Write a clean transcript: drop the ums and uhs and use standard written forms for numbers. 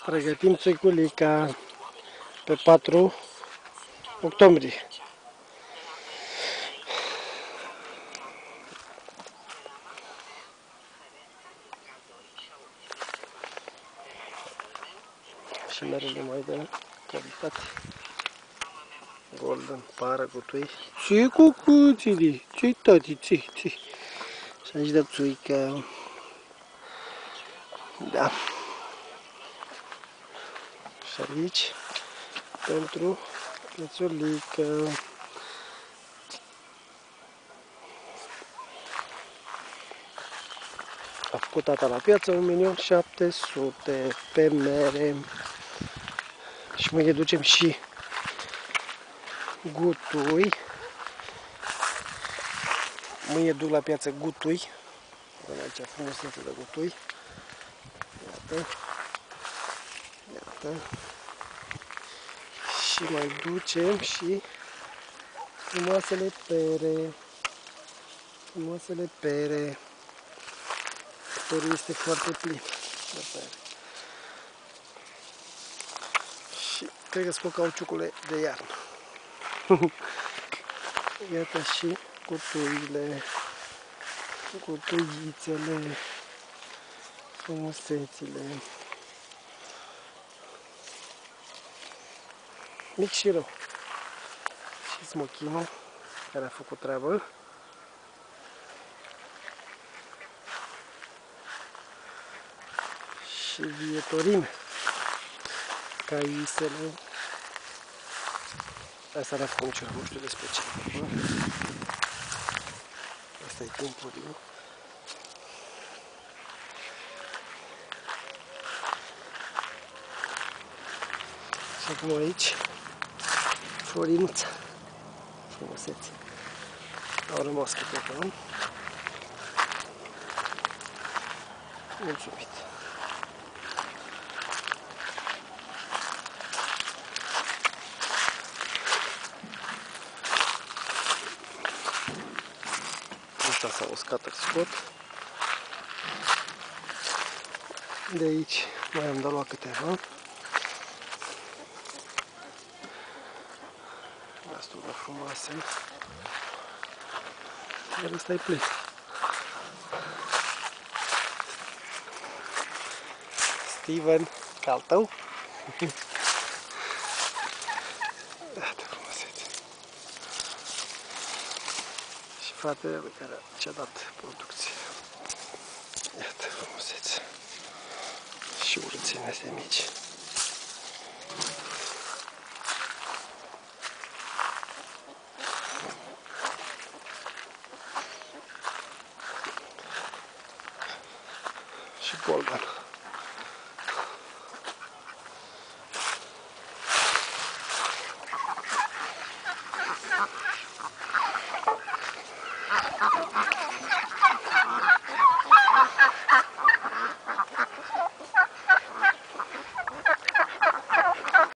Pregătim țuiculica pe 4 octombrie. Și merele mai de calitate. Golden para gutui. Ce cucuțili? Ce tati? Ce? Și aici de țuică. Da. Și aici pentru pețulică. A făcut tata la piață 1.700.000 pe mere. Și mai ducem și gutui. Mâine duc la piață gutui. Vedem aici frumusețe de gutui. Iată. Iată. Și mai ducem și frumoasele pere. Frumoasele pere. Perul este foarte plin de pere. Și cred că scot cauciucule de iarnă. Iată și cutuile, cutuițele, frumusețile. Mic și rău. Și smochinul care a făcut treabă. Și vietorime. Caisele. Asta n-a făcut niciodată, nu știu despre ce. Asta e timpurile. Și acum aici, florinuța. Frumusețe. Au rămas câteva. Mulțumit. Asta s-a uscat, îl scot. De aici mai am de luat câteva. Destul de frumoase. Iar ăsta e plin. Steven, ca al tău? Iată frumusețe. Și fratele care și-a dat producție. Iată frumusețe. Și urățime astea mici. Și golden.